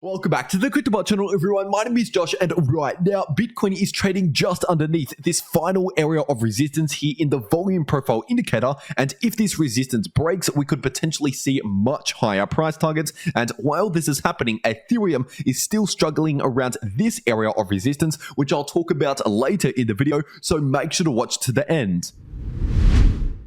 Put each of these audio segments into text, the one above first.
Welcome back to the cryptowrld channel, everyone. My name is Josh, and right now Bitcoin is trading just underneath this final area of resistance here in the volume profile indicator, and if this resistance breaks, we could potentially see much higher price targets. And while this is happening, Ethereum is still struggling around this area of resistance, which I'll talk about later in the video, so make sure to watch to the end.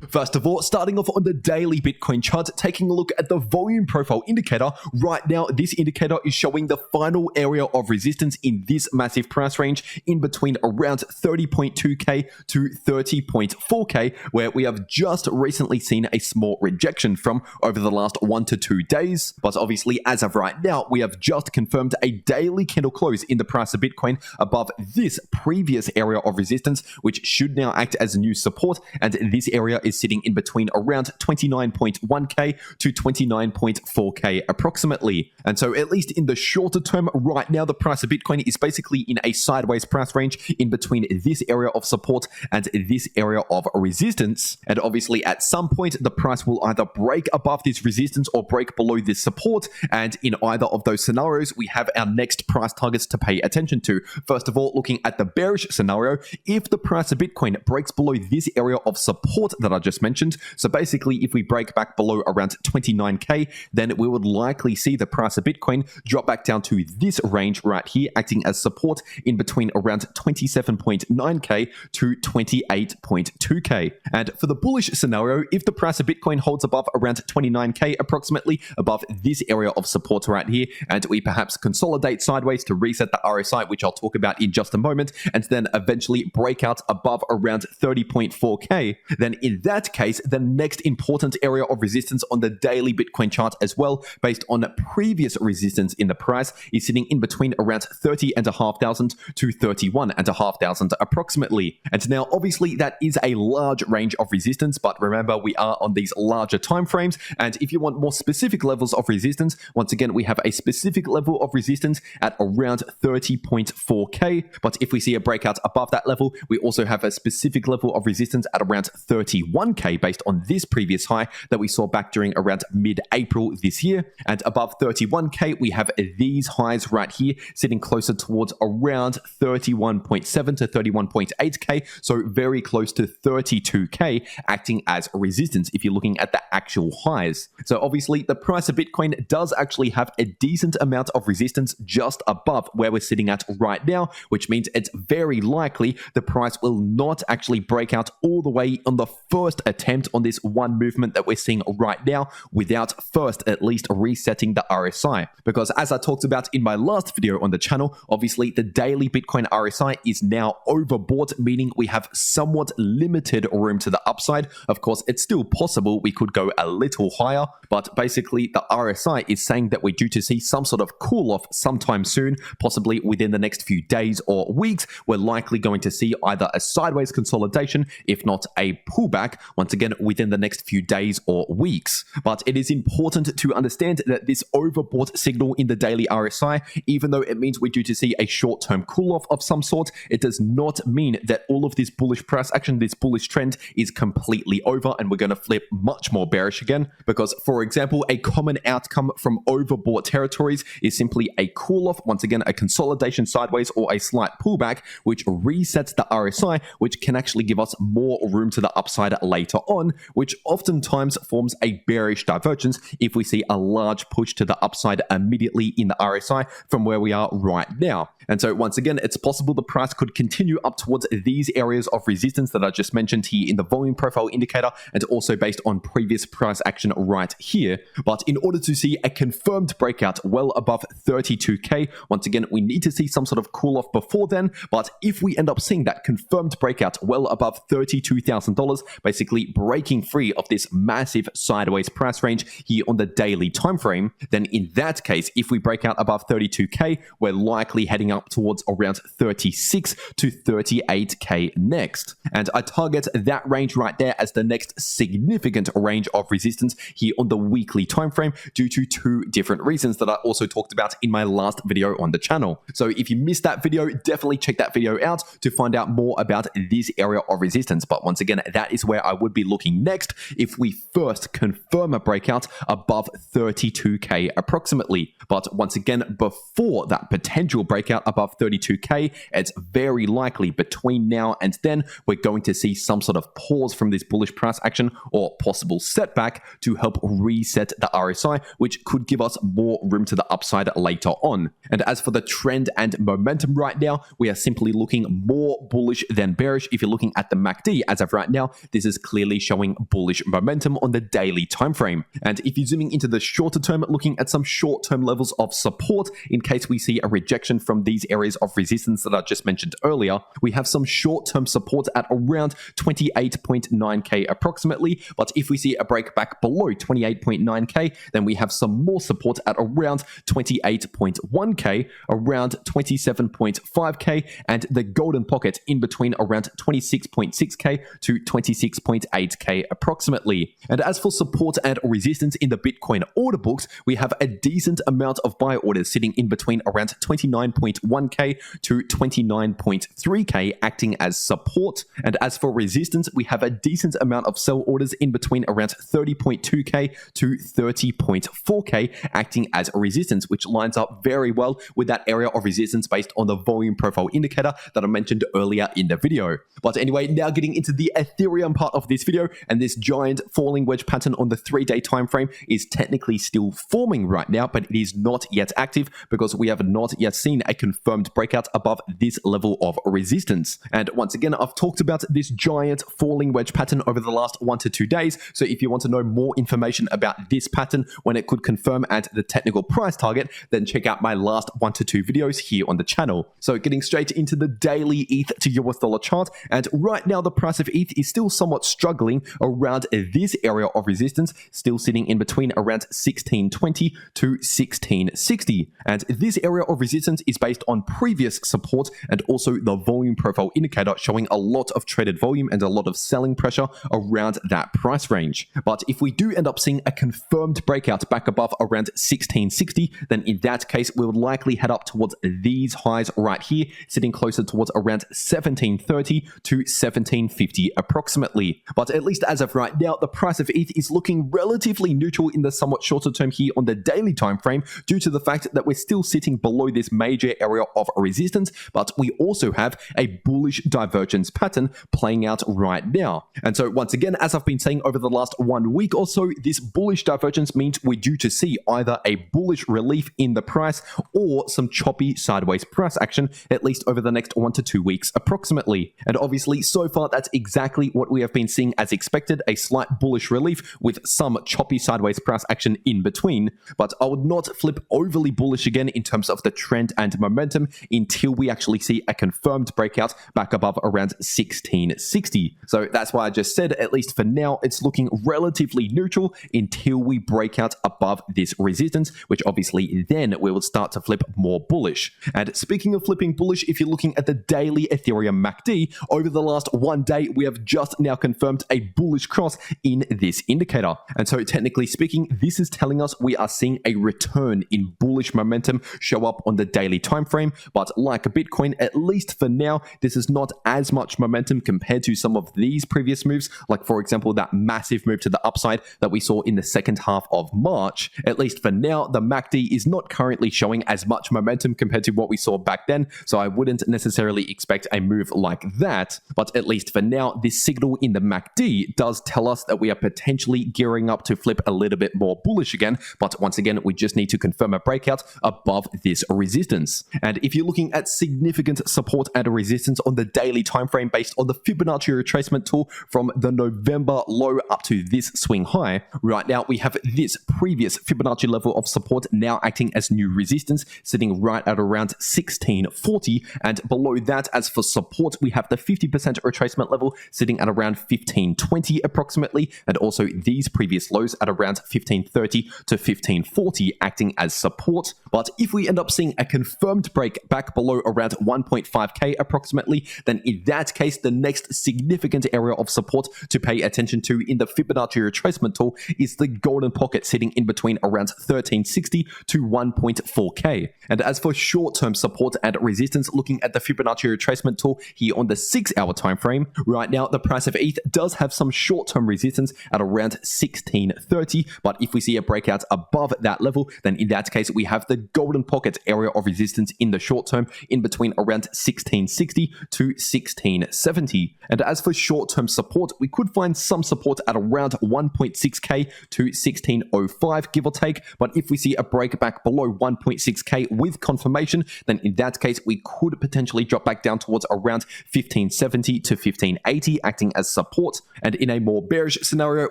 First of all, starting off on the daily Bitcoin chart, taking a look at the volume profile indicator. Right now, this indicator is showing the final area of resistance in this massive price range in between around 30.2k to 30.4k, where we have just recently seen a small rejection from over the last 1 to 2 days. But obviously, as of right now, we have just confirmed a daily candle close in the price of Bitcoin above this previous area of resistance, which should now act as a new support, and this area is sitting in between around 29.1k to 29.4k approximately. And so at least in the shorter term, right now the price of Bitcoin is basically in a sideways price range in between this area of support and this area of resistance. And obviously at some point the price will either break above this resistance or break below this support, and in either of those scenarios we have our next price targets to pay attention to. First of all, looking at the bearish scenario, if the price of Bitcoin breaks below this area of support that I just mentioned, so basically if we break back below around 29k, then we would likely see the price of Bitcoin drop back down to this range right here, acting as support in between around 27.9k to 28.2k. And for the bullish scenario, if the price of Bitcoin holds above around 29k approximately, above this area of support right here, and we perhaps consolidate sideways to reset the RSI, which I'll talk about in just a moment, and then eventually break out above around 30.4k, then in that case, the next important area of resistance on the daily Bitcoin chart as well, based on previous resistance in the price, is sitting in between around 30,500 to 31,500 approximately. And now obviously that is a large range of resistance, but remember we are on these larger time frames, and if you want more specific levels of resistance, once again we have a specific level of resistance at around 30.4k, but if we see a breakout above that level, we also have a specific level of resistance at around 31k based on this previous high that we saw back during around mid-April this year. And above 31k, we have these highs right here sitting closer towards around 31.7 to 31.8k, so very close to 32k, acting as resistance if you're looking at the actual highs. So obviously the price of Bitcoin does actually have a decent amount of resistance just above where we're sitting at right now, which means it's very likely the price will not actually break out all the way on the first attempt on this one movement that we're seeing right now without first at least resetting the RSI. Because as I talked about in my last video on the channel, obviously the daily Bitcoin RSI is now overbought, meaning we have somewhat limited room to the upside. Of course, it's still possible we could go a little higher, but basically the RSI is saying that we're due to see some sort of cool off sometime soon, possibly within the next few days or weeks. We're likely going to see either a sideways consolidation, if not a pullback, once again within the next few days or weeks. But it is important to understand that this overbought signal in the daily RSI, even though it means we're due to see a short-term cool-off of some sort, it does not mean that all of this bullish price action, this bullish trend is completely over and we're going to flip much more bearish again. Because for example, a common outcome from overbought territories is simply a cool-off, once again a consolidation sideways or a slight pullback, which resets the RSI, which can actually give us more room to the upside later on, which oftentimes forms a bearish divergence if we see a large push to the upside immediately in the RSI from where we are right now. And so once again, it's possible the price could continue up towards these areas of resistance that I just mentioned here in the volume profile indicator, and also based on previous price action right here. But in order to see a confirmed breakout well above 32k, once again, we need to see some sort of cool off before then. But if we end up seeing that confirmed breakout well above $32,000, basically breaking free of this massive sideways price range here on the daily time frame, then in that case, if we break out above 32k, we're likely heading up towards around 36 to 38k next. And I target that range right there as the next significant range of resistance here on the weekly time frame due to two different reasons that I also talked about in my last video on the channel. So if you missed that video, definitely check that video out to find out more about this area of resistance. But once again, that is where I I would be looking next if we first confirm a breakout above 32k approximately. But once again, before that potential breakout above 32k, it's very likely between now and then we're going to see some sort of pause from this bullish price action or possible setback to help reset the RSI, which could give us more room to the upside later on. And as for the trend and momentum right now, we are simply looking more bullish than bearish. If you're looking at the MACD as of right now, this is clearly showing bullish momentum on the daily time frame. And if you're zooming into the shorter term, looking at some short-term levels of support in case we see a rejection from these areas of resistance that I just mentioned earlier, we have some short-term support at around 28.9k approximately. But if we see a break back below 28.9k, then we have some more support at around 28.1k, around 27.5k, and the golden pocket in between around 26.6k to 26.8k approximately. And as for support and resistance in the Bitcoin order books, we have a decent amount of buy orders sitting in between around 29.1k to 29.3k acting as support. And as for resistance, we have a decent amount of sell orders in between around 30.2k to 30.4k acting as resistance, which lines up very well with that area of resistance based on the volume profile indicator that I mentioned earlier in the video. But anyway, now getting into the Ethereum part of this video, and this giant falling wedge pattern on the 3-day time frame is technically still forming right now, but it is not yet active because we have not yet seen a confirmed breakout above this level of resistance. And once again, I've talked about this giant falling wedge pattern over the last 1 to 2 days. So if you want to know more information about this pattern when it could confirm at the technical price target, then check out my last 1 to 2 videos here on the channel. So getting straight into the daily ETH to US dollar chart, and right now the price of ETH is still somewhat struggling around this area of resistance, still sitting in between around 1620 to 1660. And this area of resistance is based on previous support and also the volume profile indicator showing a lot of traded volume and a lot of selling pressure around that price range. But if we do end up seeing a confirmed breakout back above around 1660, then in that case, we would likely head up towards these highs right here, sitting closer towards around 1730 to 1750 approximately. But at least as of right now, the price of ETH is looking relatively neutral in the somewhat shorter term here on the daily time frame due to the fact that we're still sitting below this major area of resistance, but we also have a bullish divergence pattern playing out right now. And so once again, as I've been saying over the last 1 week or so, this bullish divergence means we're due to see either a bullish relief in the price or some choppy sideways price action, at least over the next 1 to 2 weeks approximately. And obviously, so far, that's exactly what we have been seeing as expected, a slight bullish relief with some choppy sideways price action in between. But I would not flip overly bullish again in terms of the trend and momentum until we actually see a confirmed breakout back above around 1660. So that's why I just said, at least for now, it's looking relatively neutral until we break out above this resistance, which obviously then we will start to flip more bullish. And speaking of flipping bullish, if you're looking at the daily Ethereum MACD, over the last 1 day, we have just now confirmed a bullish cross in this indicator. And so technically speaking, this is telling us we are seeing a return in bullish momentum show up on the daily time frame. But like Bitcoin, at least for now, this is not as much momentum compared to some of these previous moves, like for example, that massive move to the upside that we saw in the second half of March. At least for now, the MACD is not currently showing as much momentum compared to what we saw back then, so I wouldn't necessarily expect a move like that. But at least for now, this signal in the MACD does tell us that we are potentially gearing up to flip a little bit more bullish again, but once again, we just need to confirm a breakout above this resistance. And if you're looking at significant support and resistance on the daily time frame based on the Fibonacci retracement tool from the November low up to this swing high, right now we have this previous Fibonacci level of support now acting as new resistance, sitting right at around 1640, and below that, as for support, we have the 50% retracement level sitting at around 1520 approximately, and also these previous lows at around 1530 to 1540 acting as support. But if we end up seeing a confirmed break back below around 1.5k approximately, then in that case, the next significant area of support to pay attention to in the Fibonacci retracement tool is the golden pocket sitting in between around 1360 to 1.4k. And as for short-term support and resistance, looking at the Fibonacci retracement tool here on the 6-hour time frame, right now the price of ETH underneath does have some short-term resistance at around 1630, but if we see a breakout above that level, then in that case we have the golden pocket area of resistance in the short term in between around 1660 to 1670. And as for short-term support, we could find some support at around 1.6k to 1605, give or take, but if we see a break back below 1.6k with confirmation, then in that case we could potentially drop back down towards around 1570 to 1580, acting as support. And in a more bearish scenario,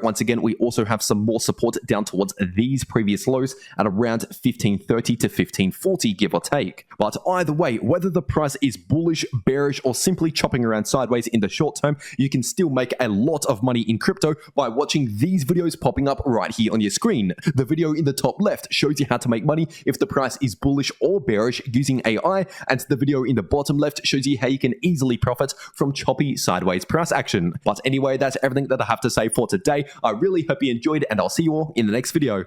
once again, we also have some more support down towards these previous lows at around 1530 to 1540, give or take. But either way, whether the price is bullish, bearish, or simply chopping around sideways in the short term, you can still make a lot of money in crypto by watching these videos popping up right here on your screen. The video in the top left shows you how to make money if the price is bullish or bearish using AI, and the video in the bottom left shows you how you can easily profit from choppy sideways price action. But anyway, that's everything that I have to say for today. I really hope you enjoyed, and I'll see you all in the next video.